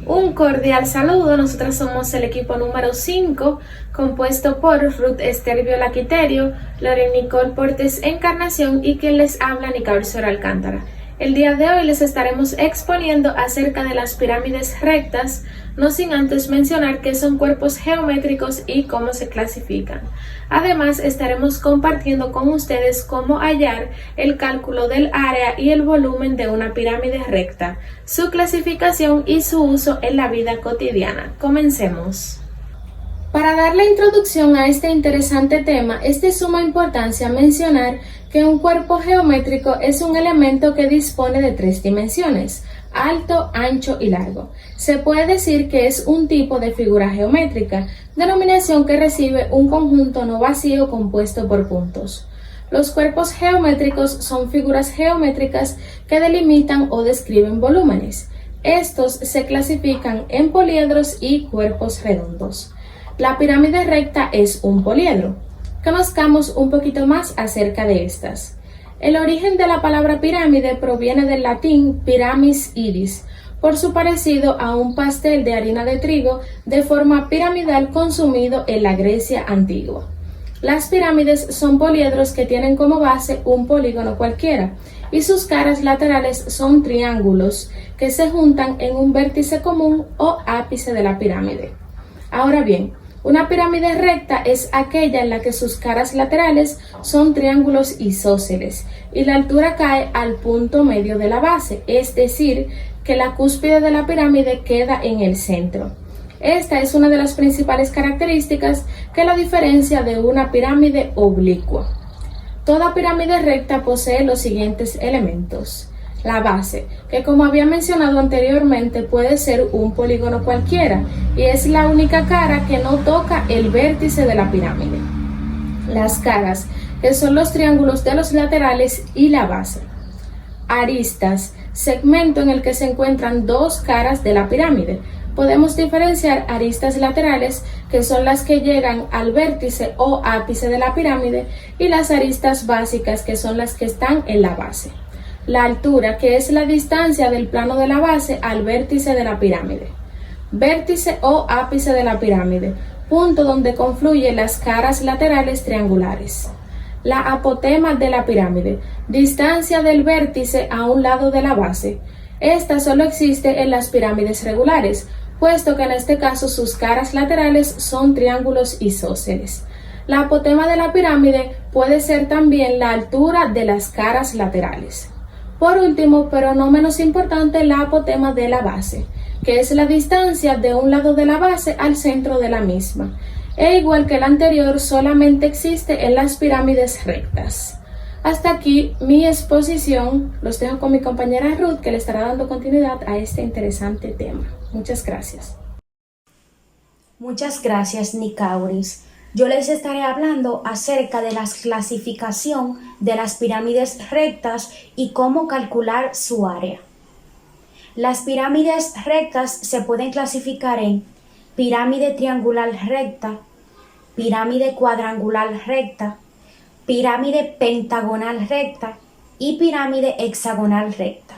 Un cordial saludo, nosotras somos el equipo número 5, compuesto por Ruth Esther Viola Quiterio, Loren Nicole Portes Encarnación y quien les habla, Nicaur Sora Alcántara. El día de hoy les estaremos exponiendo acerca de las pirámides rectas, no sin antes mencionar qué son cuerpos geométricos y cómo se clasifican. Además, estaremos compartiendo con ustedes cómo hallar el cálculo del área y el volumen de una pirámide recta, su clasificación y su uso en la vida cotidiana. Comencemos. Para dar la introducción a este interesante tema, es de suma importancia mencionar que un cuerpo geométrico es un elemento que dispone de 3 dimensiones: alto, ancho y largo. Se puede decir que es un tipo de figura geométrica, denominación que recibe un conjunto no vacío compuesto por puntos. Los cuerpos geométricos son figuras geométricas que delimitan o describen volúmenes. Estos se clasifican en poliedros y cuerpos redondos. La pirámide recta es un poliedro. Conozcamos un poquito más acerca de estas. El origen de la palabra pirámide proviene del latín piramis iris, por su parecido a un pastel de harina de trigo de forma piramidal consumido en la Grecia antigua. Las pirámides son poliedros que tienen como base un polígono cualquiera y sus caras laterales son triángulos que se juntan en un vértice común o ápice de la pirámide. Ahora bien, una pirámide recta es aquella en la que sus caras laterales son triángulos isósceles y la altura cae al punto medio de la base, es decir, que la cúspide de la pirámide queda en el centro. Esta es una de las principales características que la diferencia de una pirámide oblicua. Toda pirámide recta posee los siguientes elementos. La base, que como había mencionado anteriormente puede ser un polígono cualquiera y es la única cara que no toca el vértice de la pirámide. Las caras, que son los triángulos de los laterales y la base. Aristas, segmento en el que se encuentran dos caras de la pirámide. Podemos diferenciar aristas laterales, que son las que llegan al vértice o ápice de la pirámide, y las aristas básicas, que son las que están en la base. La altura, que es la distancia del plano de la base al vértice de la pirámide. Vértice o ápice de la pirámide, punto donde confluyen las caras laterales triangulares. La apotema de la pirámide, distancia del vértice a un lado de la base. Esta solo existe en las pirámides regulares, puesto que en este caso sus caras laterales son triángulos isósceles. La apotema de la pirámide puede ser también la altura de las caras laterales. Por último, pero no menos importante, la apotema de la base, que es la distancia de un lado de la base al centro de la misma. E igual que el anterior, solamente existe en las pirámides rectas. Hasta aquí mi exposición. Los dejo con mi compañera Ruth, que le estará dando continuidad a este interesante tema. Muchas gracias. Muchas gracias, Nicauris. Yo les estaré hablando acerca de la clasificación de las pirámides rectas y cómo calcular su área. Las pirámides rectas se pueden clasificar en pirámide triangular recta, pirámide cuadrangular recta, pirámide pentagonal recta y pirámide hexagonal recta.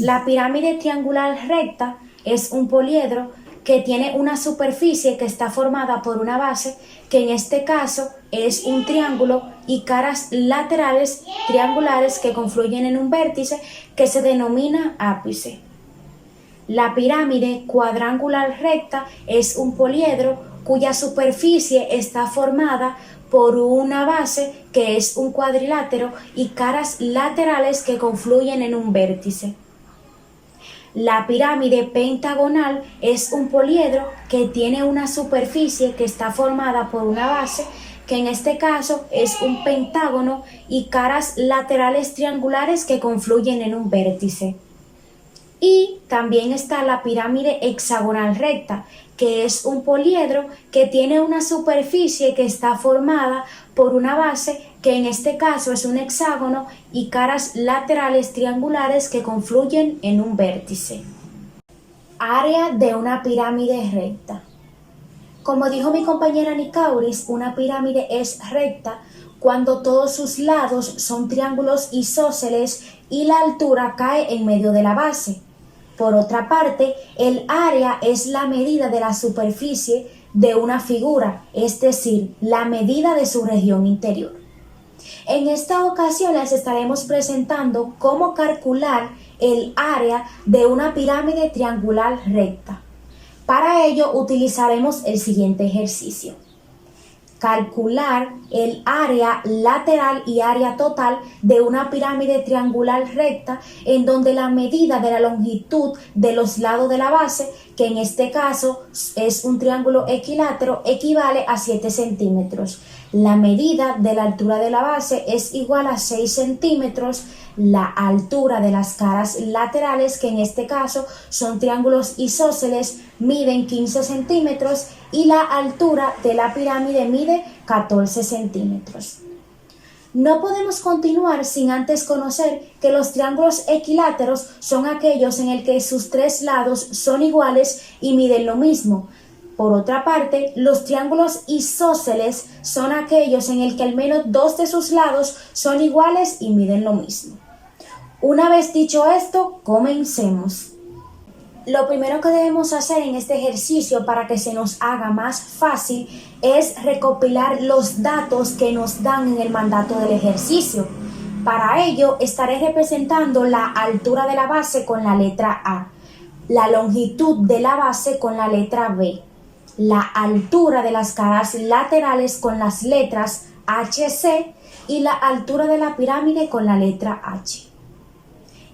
La pirámide triangular recta es un poliedro que tiene una superficie que está formada por una base, que en este caso es un triángulo, y caras laterales triangulares que confluyen en un vértice que se denomina ápice. La pirámide cuadrangular recta es un poliedro cuya superficie está formada por una base que es un cuadrilátero y caras laterales que confluyen en un vértice. La pirámide pentagonal es un poliedro que tiene una superficie que está formada por una base, que en este caso es un pentágono, y caras laterales triangulares que confluyen en un vértice. Y también está la pirámide hexagonal recta, que es un poliedro que tiene una superficie que está formada por una base, que en este caso es un hexágono, y caras laterales triangulares que confluyen en un vértice. Área de una pirámide recta. Como dijo mi compañera Nicauris, una pirámide es recta cuando todos sus lados son triángulos isósceles y la altura cae en medio de la base. Por otra parte, el área es la medida de la superficie de una figura, es decir, la medida de su región interior. En esta ocasión les estaremos presentando cómo calcular el área de una pirámide triangular recta. Para ello utilizaremos el siguiente ejercicio. Calcular el área lateral y área total de una pirámide triangular recta en donde la medida de la longitud de los lados de la base, que en este caso es un triángulo equilátero, equivale a 7 centímetros. La medida de la altura de la base es igual a 6 centímetros. La altura de las caras laterales, que en este caso son triángulos isósceles, miden 15 centímetros y la altura de la pirámide mide 14 centímetros. No podemos continuar sin antes conocer que los triángulos equiláteros son aquellos en el que sus tres lados son iguales y miden lo mismo. Por otra parte, los triángulos isósceles son aquellos en el que al menos dos de sus lados son iguales y miden lo mismo. Una vez dicho esto, comencemos. Lo primero que debemos hacer en este ejercicio para que se nos haga más fácil es recopilar los datos que nos dan en el mandato del ejercicio. Para ello, estaré representando la altura de la base con la letra A, la longitud de la base con la letra B, la altura de las caras laterales con las letras HC y la altura de la pirámide con la letra H.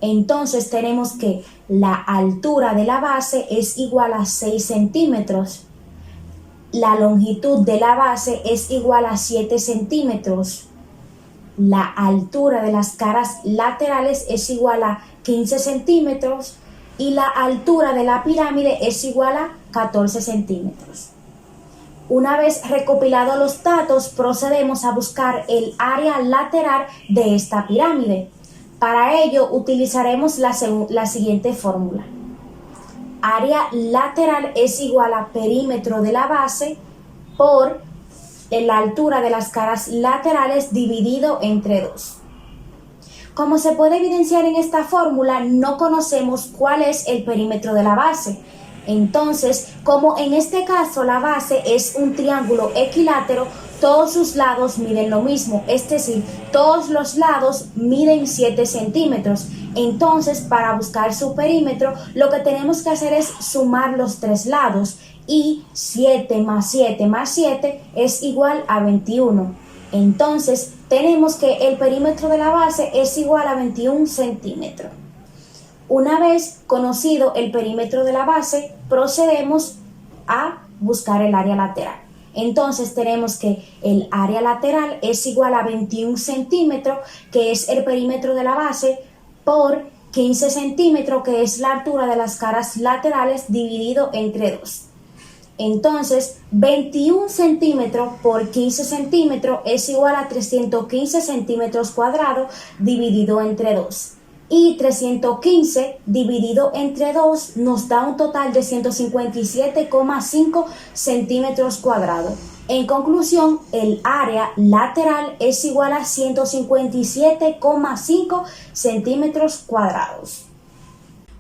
Entonces tenemos que la altura de la base es igual a 6 centímetros, la longitud de la base es igual a 7 centímetros, la altura de las caras laterales es igual a 15 centímetros y la altura de la pirámide es igual a 14 centímetros. Una vez recopilados los datos, procedemos a buscar el área lateral de esta pirámide. Para ello utilizaremos la siguiente fórmula. Área lateral es igual a perímetro de la base por la altura de las caras laterales dividido entre 2. Como se puede evidenciar en esta fórmula, no conocemos cuál es el perímetro de la base. Entonces, como en este caso la base es un triángulo equilátero, todos sus lados miden lo mismo, es decir, todos los lados miden 7 centímetros. Entonces, para buscar su perímetro, lo que tenemos que hacer es sumar los tres lados y 7 más 7 más 7 es igual a 21. Entonces, tenemos que el perímetro de la base es igual a 21 centímetros. Una vez conocido el perímetro de la base, procedemos a buscar el área lateral. Entonces tenemos que el área lateral es igual a 21 centímetros, que es el perímetro de la base, por 15 centímetros, que es la altura de las caras laterales, dividido entre 2. Entonces, 21 centímetros por 15 centímetros es igual a 315 centímetros cuadrados dividido entre 2. Y 315 dividido entre 2 nos da un total de 157,5 centímetros cuadrados. En conclusión, el área lateral es igual a 157,5 centímetros cuadrados.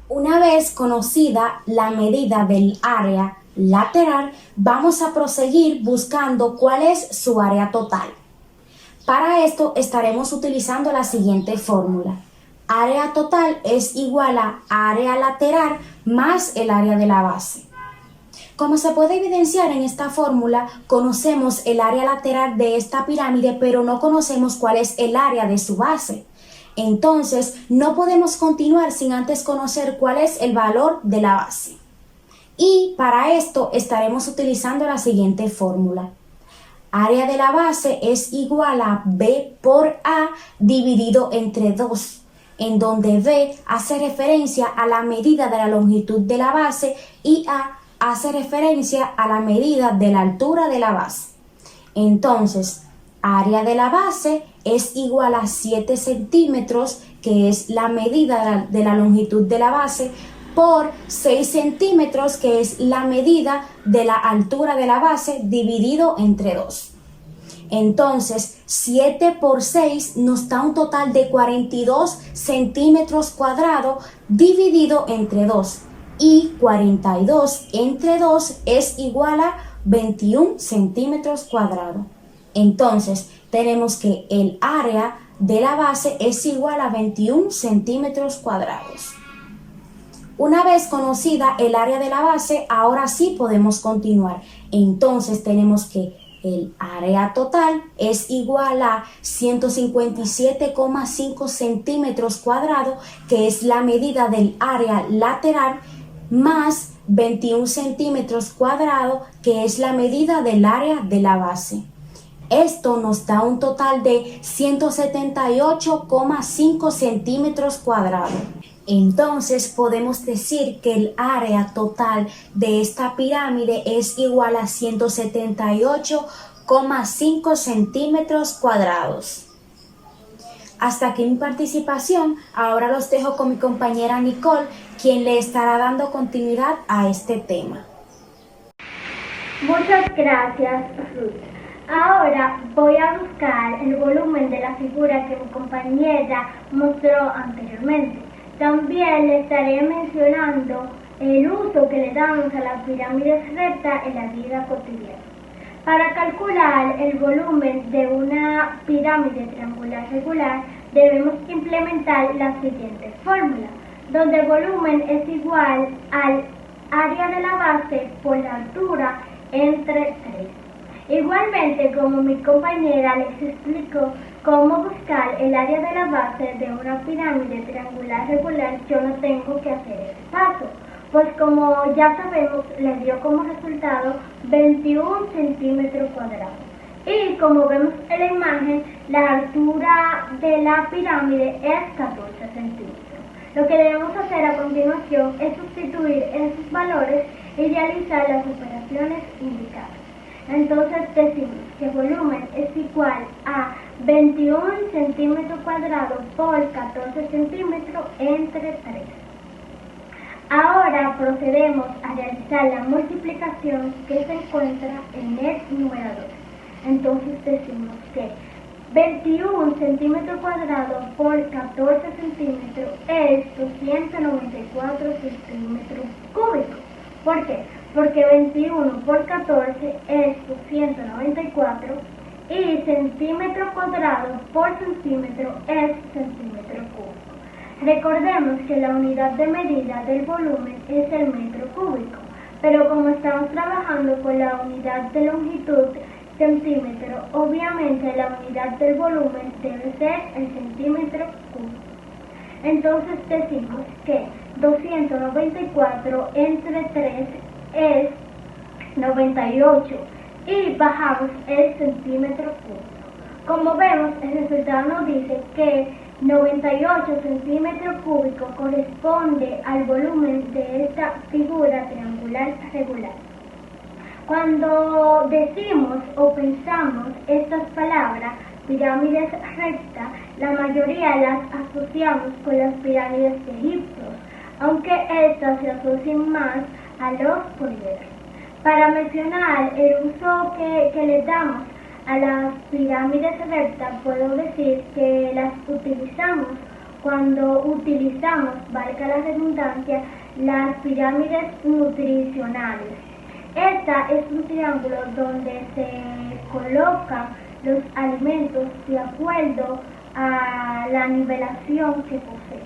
Una vez conocida la medida del área lateral, vamos a proseguir buscando cuál es su área total. Para esto estaremos utilizando la siguiente fórmula. Área total es igual a área lateral más el área de la base. Como se puede evidenciar en esta fórmula, conocemos el área lateral de esta pirámide, pero no conocemos cuál es el área de su base. Entonces, no podemos continuar sin antes conocer cuál es el valor de la base. Y para esto estaremos utilizando la siguiente fórmula. Área de la base es igual a B por A dividido entre 2. En donde B hace referencia a la medida de la longitud de la base y A hace referencia a la medida de la altura de la base. Entonces, área de la base es igual a 7 centímetros, que es la medida de la longitud de la base, por 6 centímetros, que es la medida de la altura de la base, dividido entre 2. Entonces, 7 por 6 nos da un total de 42 centímetros cuadrados dividido entre 2. Y 42 entre 2 es igual a 21 centímetros cuadrados. Entonces, tenemos que el área de la base es igual a 21 centímetros cuadrados. Una vez conocida el área de la base, ahora sí podemos continuar. Entonces tenemos que el área total es igual a 157,5 centímetros cuadrados, que es la medida del área lateral, más 21 centímetros cuadrados, que es la medida del área de la base. Esto nos da un total de 178,5 centímetros cuadrados. Entonces podemos decir que el área total de esta pirámide es igual a 178,5 centímetros cuadrados. Hasta aquí mi participación. Ahora los dejo con mi compañera Nicole, quien le estará dando continuidad a este tema. Muchas gracias, Ruth. Ahora voy a buscar el volumen de la figura que mi compañera mostró anteriormente. También le estaré mencionando el uso que le damos a las pirámides rectas en la vida cotidiana. Para calcular el volumen de una pirámide triangular regular, debemos implementar la siguiente fórmula, donde el volumen es igual al área de la base por la altura entre 3. Igualmente, como mi compañera les explicó cómo buscar el área de la base de una pirámide triangular regular, yo no tengo que hacer ese paso, pues como ya sabemos, le dio como resultado 21 centímetros cuadrados. Y como vemos en la imagen, la altura de la pirámide es 14 centímetros. Lo que debemos hacer a continuación es sustituir esos valores y realizar las operaciones indicadas. Entonces decimos que el volumen es igual a 21 centímetros cuadrados por 14 centímetros entre 3. Ahora procedemos a realizar la multiplicación que se encuentra en el numerador. Entonces decimos que 21 centímetros cuadrados por 14 centímetros es 294 centímetros cúbicos. ¿Por qué? Porque 21 por 14 es 294 y centímetro cuadrado por centímetro es centímetro cúbico. Recordemos que la unidad de medida del volumen es el metro cúbico, pero como estamos trabajando con la unidad de longitud centímetro, obviamente la unidad del volumen debe ser el centímetro cúbico. Entonces decimos que 294 entre 3 es 98 y bajamos el centímetro cúbico. Como vemos, el resultado nos dice que 98 centímetros cúbicos corresponde al volumen de esta figura triangular regular. Cuando decimos o pensamos estas palabras, pirámides rectas, la mayoría las asociamos con las pirámides de Egipto, aunque estas se asocian más a los poliedros. Para mencionar el uso que le damos a las pirámides rectas, puedo decir que las utilizamos cuando utilizamos, valga la redundancia, las pirámides nutricionales. Esta es un triángulo donde se colocan los alimentos de acuerdo a la nivelación que posee.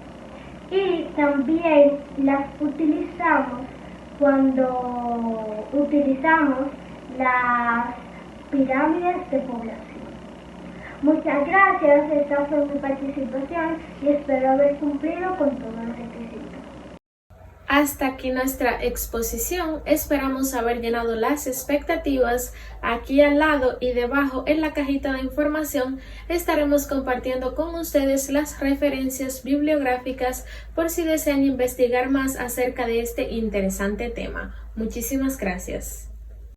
Y también las utilizamos cuando utilizamos las pirámides de población. Muchas gracias, esta fue mi participación y espero haber cumplido con todos los requisitos. Hasta aquí nuestra exposición. Esperamos haber llenado las expectativas. Aquí al lado y debajo en la cajita de información estaremos compartiendo con ustedes las referencias bibliográficas por si desean investigar más acerca de este interesante tema. Muchísimas gracias.